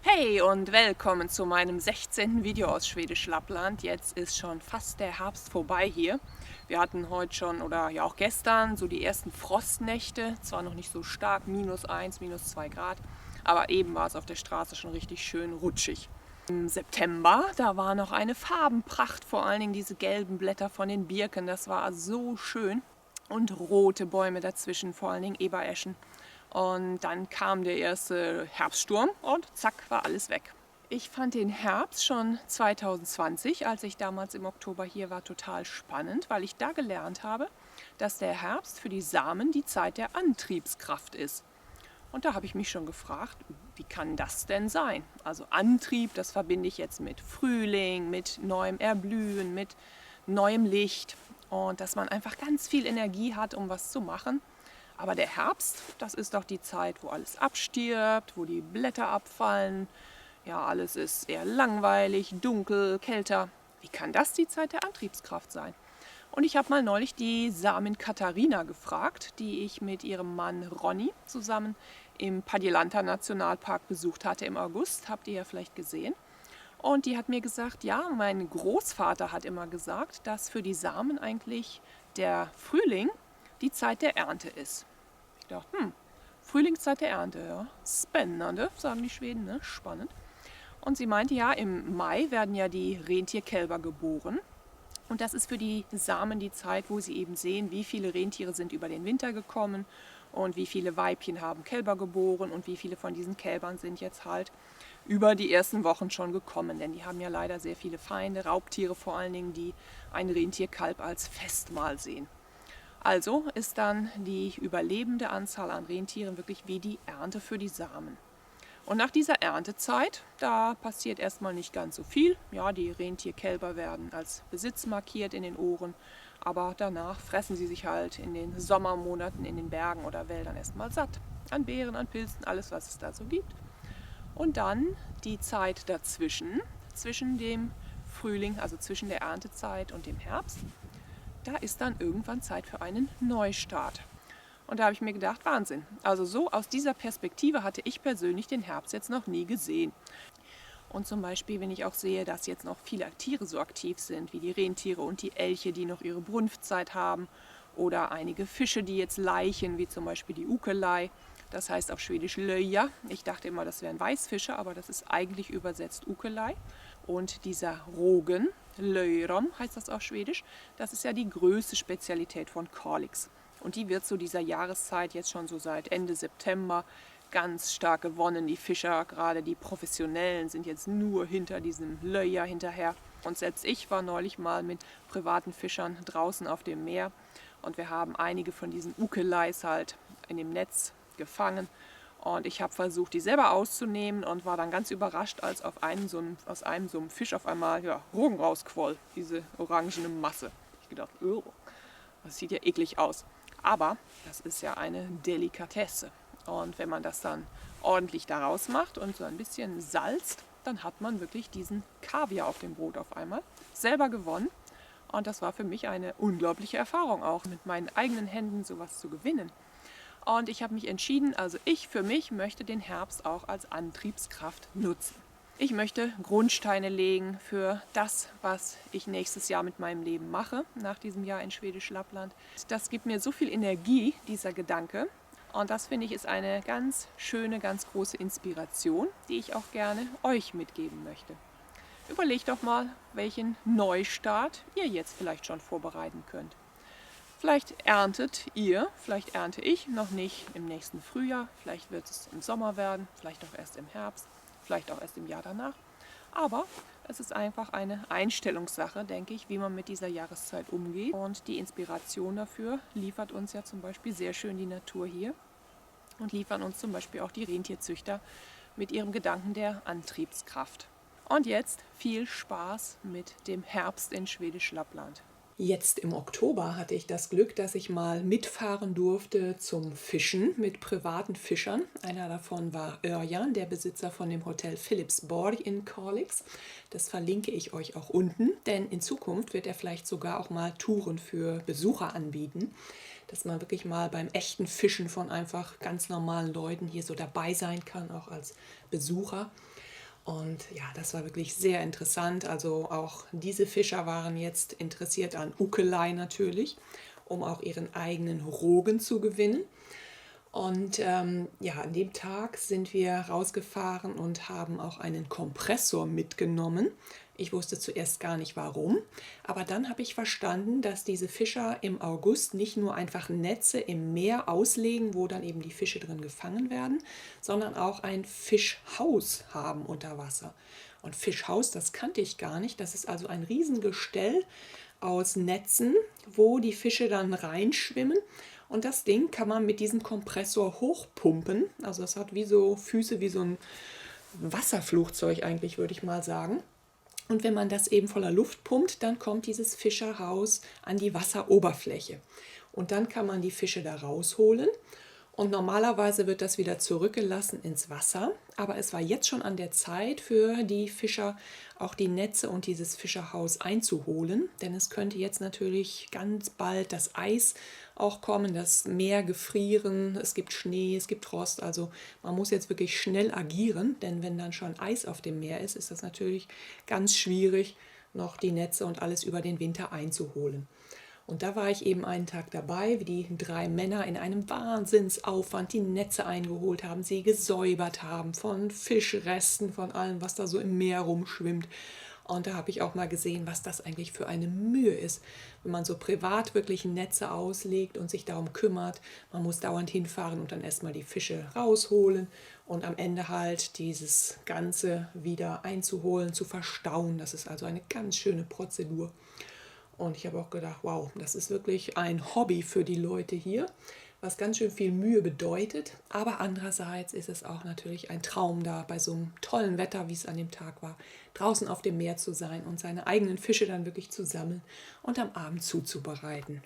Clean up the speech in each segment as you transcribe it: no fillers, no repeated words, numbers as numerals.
Hey und willkommen zu meinem 16. Video aus Schwedisch Lappland. Jetzt ist schon fast der Herbst vorbei hier. Wir hatten heute schon oder ja auch gestern so die ersten Frostnächte. Zwar noch nicht so stark, -1, -2 Grad, aber eben war es auf der Straße schon richtig schön rutschig. Im September, da war noch eine Farbenpracht, vor allen Dingen diese gelben Blätter von den Birken. Das war so schön. Und rote Bäume dazwischen, vor allen Dingen Ebereschen. Und dann kam der erste Herbststurm und zack, war alles weg. Ich fand den Herbst schon 2020, als ich damals im Oktober hier war, total spannend, weil ich da gelernt habe, dass der Herbst für die Samen die Zeit der Antriebskraft ist. Und da habe ich mich schon gefragt, wie kann das denn sein? Also Antrieb, das verbinde ich jetzt mit Frühling, mit neuem Erblühen, mit neuem Licht und dass man einfach ganz viel Energie hat, um was zu machen. Aber der Herbst, das ist doch die Zeit, wo alles abstirbt, wo die Blätter abfallen. Ja, alles ist eher langweilig, dunkel, kälter. Wie kann das die Zeit der Antriebskraft sein? Und ich habe mal neulich die Samin Katharina gefragt, die ich mit ihrem Mann Ronny zusammen im Padjelanta Nationalpark besucht hatte im August. Habt ihr ja vielleicht gesehen. Und die hat mir gesagt, ja, mein Großvater hat immer gesagt, dass für die Samen eigentlich der Frühling die Zeit der Ernte ist. Ich dachte, Frühlingszeit der Ernte, ja. Spännende, sagen die Schweden, ne? Spannend. Und sie meinte, ja, im Mai werden ja die Rentierkälber geboren. Und das ist für die Samen die Zeit, wo sie eben sehen, wie viele Rentiere sind über den Winter gekommen und wie viele Weibchen haben Kälber geboren und wie viele von diesen Kälbern sind jetzt halt über die ersten Wochen schon gekommen. Denn die haben ja leider sehr viele Feinde, Raubtiere vor allen Dingen, die ein Rentierkalb als Festmahl sehen. Also ist dann die überlebende Anzahl an Rentieren wirklich wie die Ernte für die Samen. Und nach dieser Erntezeit, da passiert erstmal nicht ganz so viel. Ja, die Rentierkälber werden als Besitz markiert in den Ohren, aber danach fressen sie sich halt in den Sommermonaten in den Bergen oder Wäldern erstmal satt. An Beeren, an Pilzen, alles was es da so gibt. Und dann die Zeit dazwischen, zwischen dem Frühling, also zwischen der Erntezeit und dem Herbst, da ist dann irgendwann Zeit für einen Neustart. Und da habe ich mir gedacht, Wahnsinn. Also so aus dieser Perspektive hatte ich persönlich den Herbst jetzt noch nie gesehen. Und zum Beispiel, wenn ich auch sehe, dass jetzt noch viele Tiere so aktiv sind, wie die Rentiere und die Elche, die noch ihre Brunftzeit haben, oder einige Fische, die jetzt laichen, wie zum Beispiel die Ukelei. Das heißt auf Schwedisch Löja. Ich dachte immer, das wären Weißfische, aber das ist eigentlich übersetzt Ukelei. Und dieser Rogen, Löjrom heißt das auf Schwedisch, das ist ja die größte Spezialität von Kalix. Und die wird zu dieser Jahreszeit jetzt schon so seit Ende September ganz stark gewonnen. Die Fischer, gerade die Professionellen, sind jetzt nur hinter diesem Löja hinterher. Und selbst ich war neulich mal mit privaten Fischern draußen auf dem Meer. Und wir haben einige von diesen Ukeleis halt in dem Netz gefangen. Und ich habe versucht, die selber auszunehmen und war dann ganz überrascht, als aus einem so einem Fisch auf einmal Rogen rausquoll, diese orangene Masse. Ich gedacht, oh, das sieht ja eklig aus. Aber das ist ja eine Delikatesse. Und wenn man das dann ordentlich daraus macht und so ein bisschen salzt, dann hat man wirklich diesen Kaviar auf dem Brot auf einmal selber gewonnen. Und das war für mich eine unglaubliche Erfahrung auch, mit meinen eigenen Händen sowas zu gewinnen. Und ich habe mich entschieden, also ich für mich möchte den Herbst auch als Antriebskraft nutzen. Ich möchte Grundsteine legen für das, was ich nächstes Jahr mit meinem Leben mache, nach diesem Jahr in Schwedisch Lappland. Das gibt mir so viel Energie, dieser Gedanke. Und das finde ich ist eine ganz schöne, ganz große Inspiration, die ich auch gerne euch mitgeben möchte. Überlegt doch mal, welchen Neustart ihr jetzt vielleicht schon vorbereiten könnt. Vielleicht erntet ihr, vielleicht ernte ich noch nicht im nächsten Frühjahr, vielleicht wird es im Sommer werden, vielleicht auch erst im Herbst, vielleicht auch erst im Jahr danach. Aber es ist einfach eine Einstellungssache, denke ich, wie man mit dieser Jahreszeit umgeht. Und die Inspiration dafür liefert uns ja zum Beispiel sehr schön die Natur hier und liefern uns zum Beispiel auch die Rentierzüchter mit ihrem Gedanken der Antriebskraft. Und jetzt viel Spaß mit dem Herbst in Schwedisch Lappland. Jetzt im Oktober hatte ich das Glück, dass ich mal mitfahren durfte zum Fischen mit privaten Fischern. Einer davon war Örjan, der Besitzer von dem Hotel Philipsborg in Kalix. Das verlinke ich euch auch unten, denn in Zukunft wird er vielleicht sogar auch mal Touren für Besucher anbieten, dass man wirklich mal beim echten Fischen von einfach ganz normalen Leuten hier so dabei sein kann, auch als Besucher. Und ja, das war wirklich sehr interessant. Also auch diese Fischer waren jetzt interessiert an Ukelei natürlich, um auch ihren eigenen Rogen zu gewinnen. Und ja, an dem Tag sind wir rausgefahren und haben auch einen Kompressor mitgenommen. Ich wusste zuerst gar nicht warum, aber dann habe ich verstanden, dass diese Fischer im August nicht nur einfach Netze im Meer auslegen, wo dann eben die Fische drin gefangen werden, sondern auch ein Fischhaus haben unter Wasser. Und Fischhaus, das kannte ich gar nicht. Das ist also ein Riesengestell aus Netzen, wo die Fische dann reinschwimmen. Und das Ding kann man mit diesem Kompressor hochpumpen. Also es hat wie so Füße, wie so ein Wasserflugzeug eigentlich, würde ich mal sagen. Und wenn man das eben voller Luft pumpt, dann kommt dieses Fischerhaus an die Wasseroberfläche. Und dann kann man die Fische da rausholen. Und normalerweise wird das wieder zurückgelassen ins Wasser. Aber es war jetzt schon an der Zeit für die Fischer, auch die Netze und dieses Fischerhaus einzuholen. Denn es könnte jetzt natürlich ganz bald das Eis auch kommen, das Meer gefrieren. Es gibt Schnee, es gibt Frost. Also man muss jetzt wirklich schnell agieren. Denn wenn dann schon Eis auf dem Meer ist, ist das natürlich ganz schwierig, noch die Netze und alles über den Winter einzuholen. Und da war ich eben einen Tag dabei, wie die 3 Männer in einem Wahnsinnsaufwand die Netze eingeholt haben, sie gesäubert haben von Fischresten, von allem, was da so im Meer rumschwimmt. Und da habe ich auch mal gesehen, was das eigentlich für eine Mühe ist, wenn man so privat wirklich Netze auslegt und sich darum kümmert. Man muss dauernd hinfahren und dann erstmal die Fische rausholen und am Ende halt dieses Ganze wieder einzuholen, zu verstauen. Das ist also eine ganz schöne Prozedur. Und ich habe auch gedacht, wow, das ist wirklich ein Hobby für die Leute hier, was ganz schön viel Mühe bedeutet. Aber andererseits ist es auch natürlich ein Traum, da bei so einem tollen Wetter, wie es an dem Tag war, draußen auf dem Meer zu sein und seine eigenen Fische dann wirklich zu sammeln und am Abend zuzubereiten.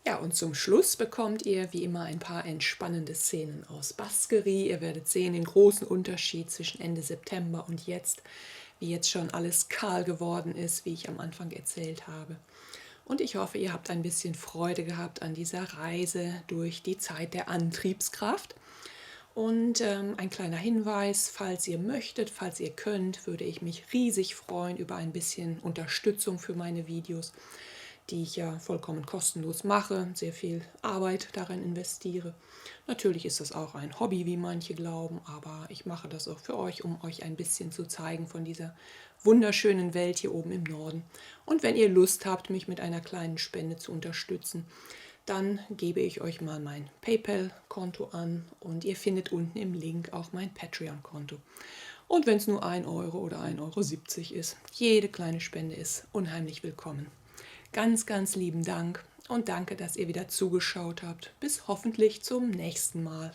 Ja, und zum Schluss bekommt ihr wie immer ein paar entspannende Szenen aus Baskerie. Ihr werdet sehen den großen Unterschied zwischen Ende September und jetzt, wie jetzt schon alles kahl geworden ist, wie ich am Anfang erzählt habe. Und ich hoffe, ihr habt ein bisschen Freude gehabt an dieser Reise durch die Zeit der Antriebskraft. Und ein kleiner Hinweis, falls ihr möchtet, falls ihr könnt, würde ich mich riesig freuen über ein bisschen Unterstützung für meine Videos, die ich ja vollkommen kostenlos mache, sehr viel Arbeit darin investiere. Natürlich ist das auch ein Hobby, wie manche glauben, aber ich mache das auch für euch, um euch ein bisschen zu zeigen von dieser wunderschönen Welt hier oben im Norden. Und wenn ihr Lust habt, mich mit einer kleinen Spende zu unterstützen, dann gebe ich euch mal mein PayPal-Konto an und ihr findet unten im Link auch mein Patreon-Konto. Und wenn es nur 1 Euro oder 1,70 Euro ist, jede kleine Spende ist unheimlich willkommen. Ganz, ganz lieben Dank und danke, dass ihr wieder zugeschaut habt. Bis hoffentlich zum nächsten Mal.